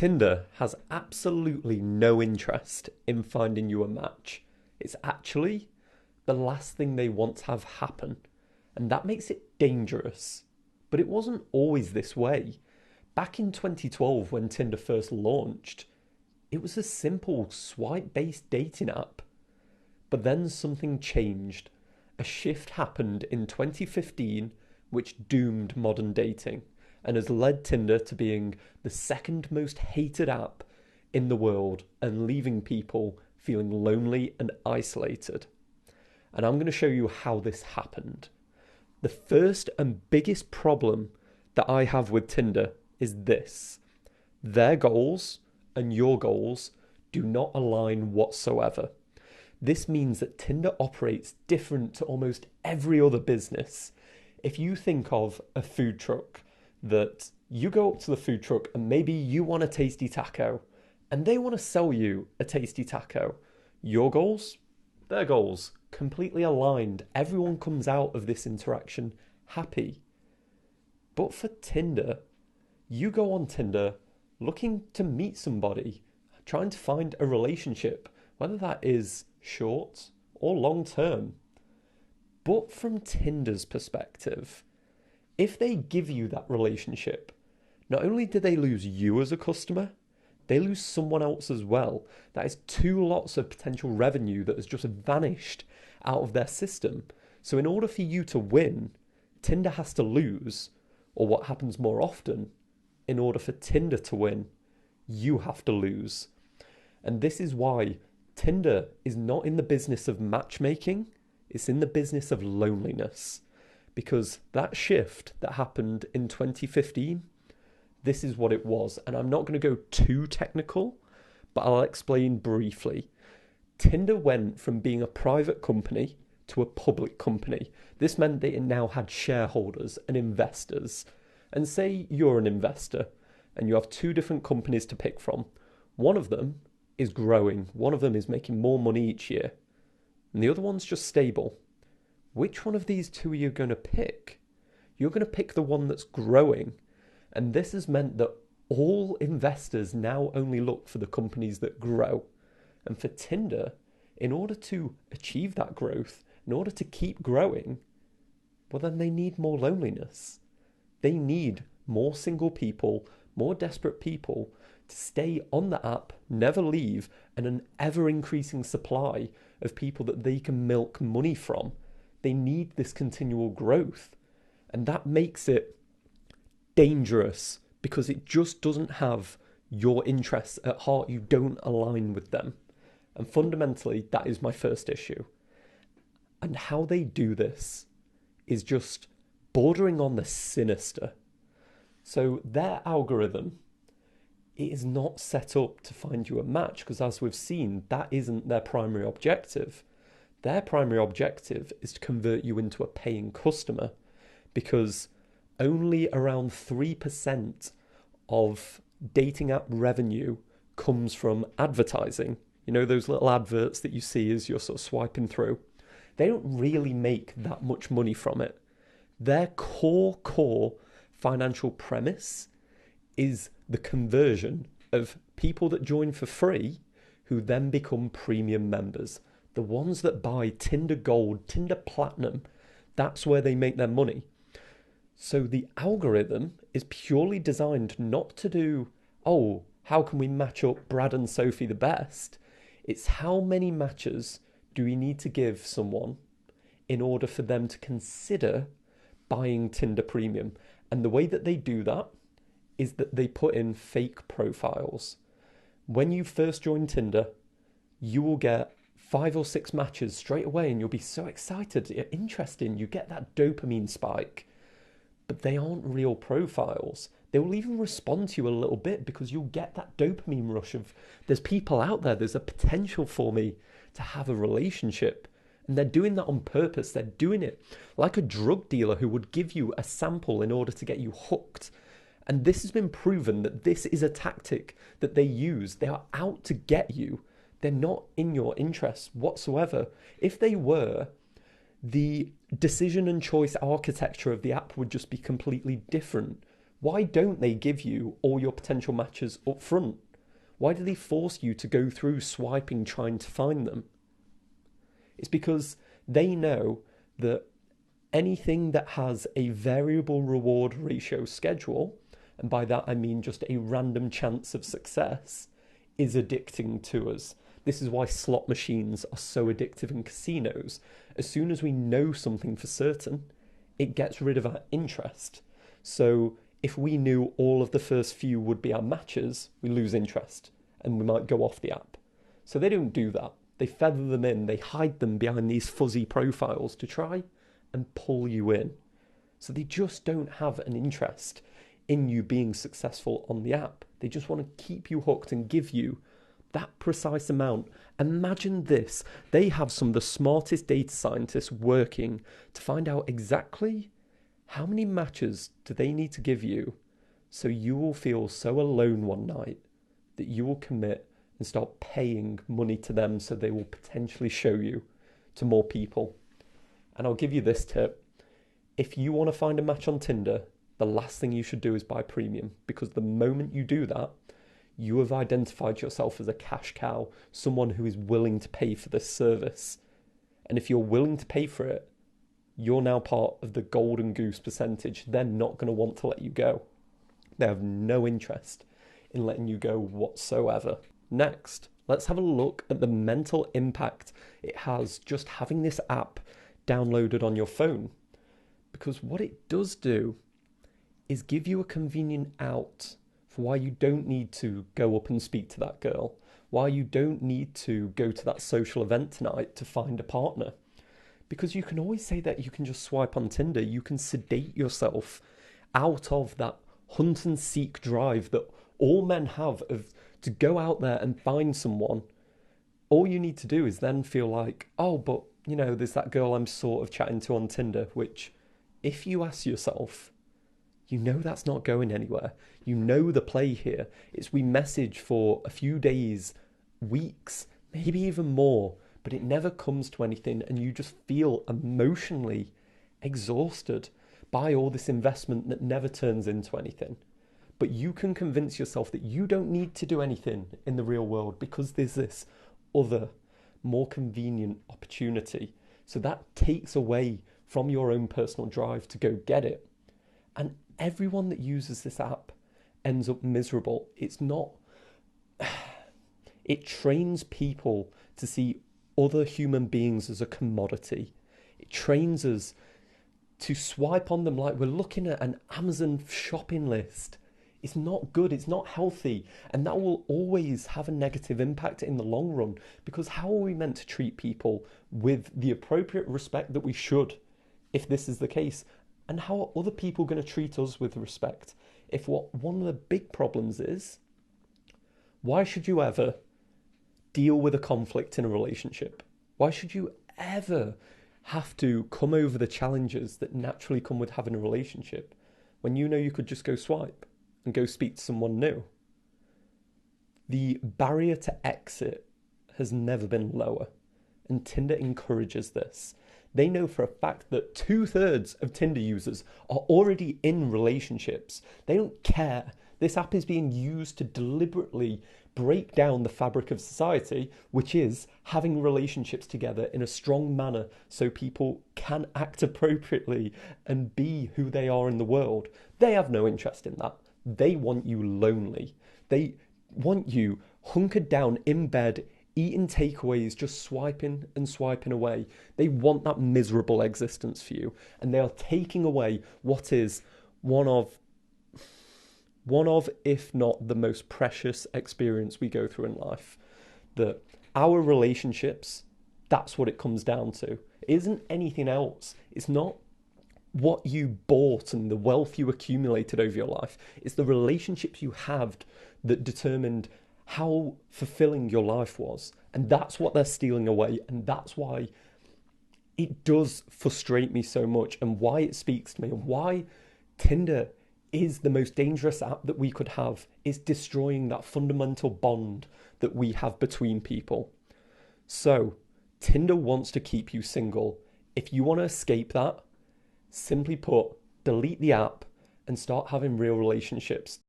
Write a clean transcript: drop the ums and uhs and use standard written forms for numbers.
Tinder has absolutely no interest in finding you a match. It's actually the last thing they want to have happen, and that makes it dangerous. But it wasn't always this way. Back in 2012, when Tinder first launched, it was a simple swipe-based dating app. But then something changed. A shift happened in 2015 which doomed modern dating and has led Tinder to being the second most hated app in the world and leaving people feeling lonely and isolated. And I'm going to show you how this happened. The first and biggest problem that I have with Tinder is this: their goals and your goals do not align whatsoever. This means that Tinder operates different to almost every other business. If you think of a food truck, that you go up to the food truck and maybe you want a tasty taco and they want to sell you a tasty taco. Your goals, their goals, completely aligned. Everyone comes out of this interaction happy. But for Tinder, you go on Tinder looking to meet somebody, trying to find a relationship, whether that is short or long term. But from Tinder's perspective, if they give you that relationship, not only do they lose you as a customer, they lose someone else as well. That is two lots of potential revenue that has just vanished out of their system. So in order for you to win, Tinder has to lose, or what happens more often, in order for Tinder to win, you have to lose. And this is why Tinder is not in the business of matchmaking, it's in the business of loneliness. Because that shift that happened in 2015, this is what it was. And I'm not going to go too technical, but I'll explain briefly. Tinder went from being a private company to a public company. This meant that it now had shareholders and investors. And say you're an investor and you have two different companies to pick from. One of them is growing. One of them is making more money each year. And the other one's just stable. Which one of these two are you going to pick? You're going to pick the one that's growing. And this has meant that all investors now only look for the companies that grow. And for Tinder, in order to achieve that growth, in order to keep growing, well, then they need more loneliness. They need more single people, more desperate people to stay on the app, never leave, and an ever-increasing supply of people that they can milk money from. They need this continual growth. And that makes it dangerous because it just doesn't have your interests at heart. You don't align with them. And fundamentally, that is my first issue. And how they do this is just bordering on the sinister. So their algorithm, it is not set up to find you a match because, as we've seen, that isn't their primary objective. Their primary objective is to convert you into a paying customer because only around 3% of dating app revenue comes from advertising. You know, those little adverts that you see as you're sort of swiping through. They don't really make that much money from it. Their core financial premise is the conversion of people that join for free who then become premium members. The ones that buy Tinder Gold, Tinder Platinum, that's where they make their money. So the algorithm is purely designed not to do, oh, how can we match up Brad and Sophie the best? It's how many matches do we need to give someone in order for them to consider buying Tinder Premium. And the way that they do that is that they put in fake profiles. When you first join Tinder, you will get 5 or 6 matches straight away and you'll be so excited, interesting, you get that dopamine spike. But they aren't real profiles. They will even respond to you a little bit because you'll get that dopamine rush of there's people out there, there's a potential for me to have a relationship. And they're doing that on purpose. They're doing it like a drug dealer who would give you a sample in order to get you hooked. And this has been proven that this is a tactic that they use. They are out to get you. They're not in your interests whatsoever. If they were, the decision and choice architecture of the app would just be completely different. Why don't they give you all your potential matches up front? Why do they force you to go through swiping trying to find them? It's because they know that anything that has a variable reward ratio schedule, and by that I mean just a random chance of success, is addicting to us. This is why slot machines are so addictive in casinos. As soon as we know something for certain, it gets rid of our interest. So if we knew all of the first few would be our matches, we lose interest and we might go off the app. So they don't do that. They feather them in, they hide them behind these fuzzy profiles to try and pull you in. So they just don't have an interest in you being successful on the app. They just want to keep you hooked and give you that precise amount. Imagine this. They have some of the smartest data scientists working to find out exactly how many matches do they need to give you so you will feel so alone one night that you will commit and start paying money to them so they will potentially show you to more people. And I'll give you this tip. If you want to find a match on Tinder, the last thing you should do is buy premium, because the moment you do that, you have identified yourself as a cash cow, someone who is willing to pay for this service. And if you're willing to pay for it, you're now part of the golden goose percentage. They're not going to want to let you go. They have no interest in letting you go whatsoever. Next, let's have a look at the mental impact it has just having this app downloaded on your phone. Because what it does do is give you a convenient out for why you don't need to go up and speak to that girl, why you don't need to go to that social event tonight to find a partner. Because you can always say that you can just swipe on Tinder, you can sedate yourself out of that hunt and seek drive that all men have of to go out there and find someone. All you need to do is then feel like, oh, but you know, there's that girl I'm sort of chatting to on Tinder, which if you ask yourself, you know that's not going anywhere. You know the play here. It's we message for a few days, weeks, maybe even more, but it never comes to anything, and you just feel emotionally exhausted by all this investment that never turns into anything. But you can convince yourself that you don't need to do anything in the real world because there's this other, more convenient opportunity. So that takes away from your own personal drive to go get it. And everyone that uses this app ends up miserable. It's not... It trains people to see other human beings as a commodity. It trains us to swipe on them like we're looking at an Amazon shopping list. It's not good, it's not healthy, and that will always have a negative impact in the long run, because how are we meant to treat people with the appropriate respect that we should if this is the case? And how are other people going to treat us with respect if what one of the big problems is, why should you ever deal with a conflict in a relationship? Why should you ever have to come over the challenges that naturally come with having a relationship when you know you could just go swipe and go speak to someone new? The barrier to exit has never been lower, and Tinder encourages this. They know for a fact that 2/3 of Tinder users are already in relationships. They don't care. This app is being used to deliberately break down the fabric of society, which is having relationships together in a strong manner so people can act appropriately and be who they are in the world. They have no interest in that. They want you lonely. They want you hunkered down in bed, eating takeaways, just swiping and swiping away. They want that miserable existence for you. And they are taking away what is one of, if not the most precious experience we go through in life. That our relationships, that's what it comes down to. It isn't anything else. It's not what you bought and the wealth you accumulated over your life. It's the relationships you had that determined how fulfilling your life was. And that's what they're stealing away. And that's why it does frustrate me so much, and why it speaks to me, and why Tinder is the most dangerous app that we could have, is destroying that fundamental bond that we have between people. So Tinder wants to keep you single. If you want to escape that, simply put, delete the app and start having real relationships.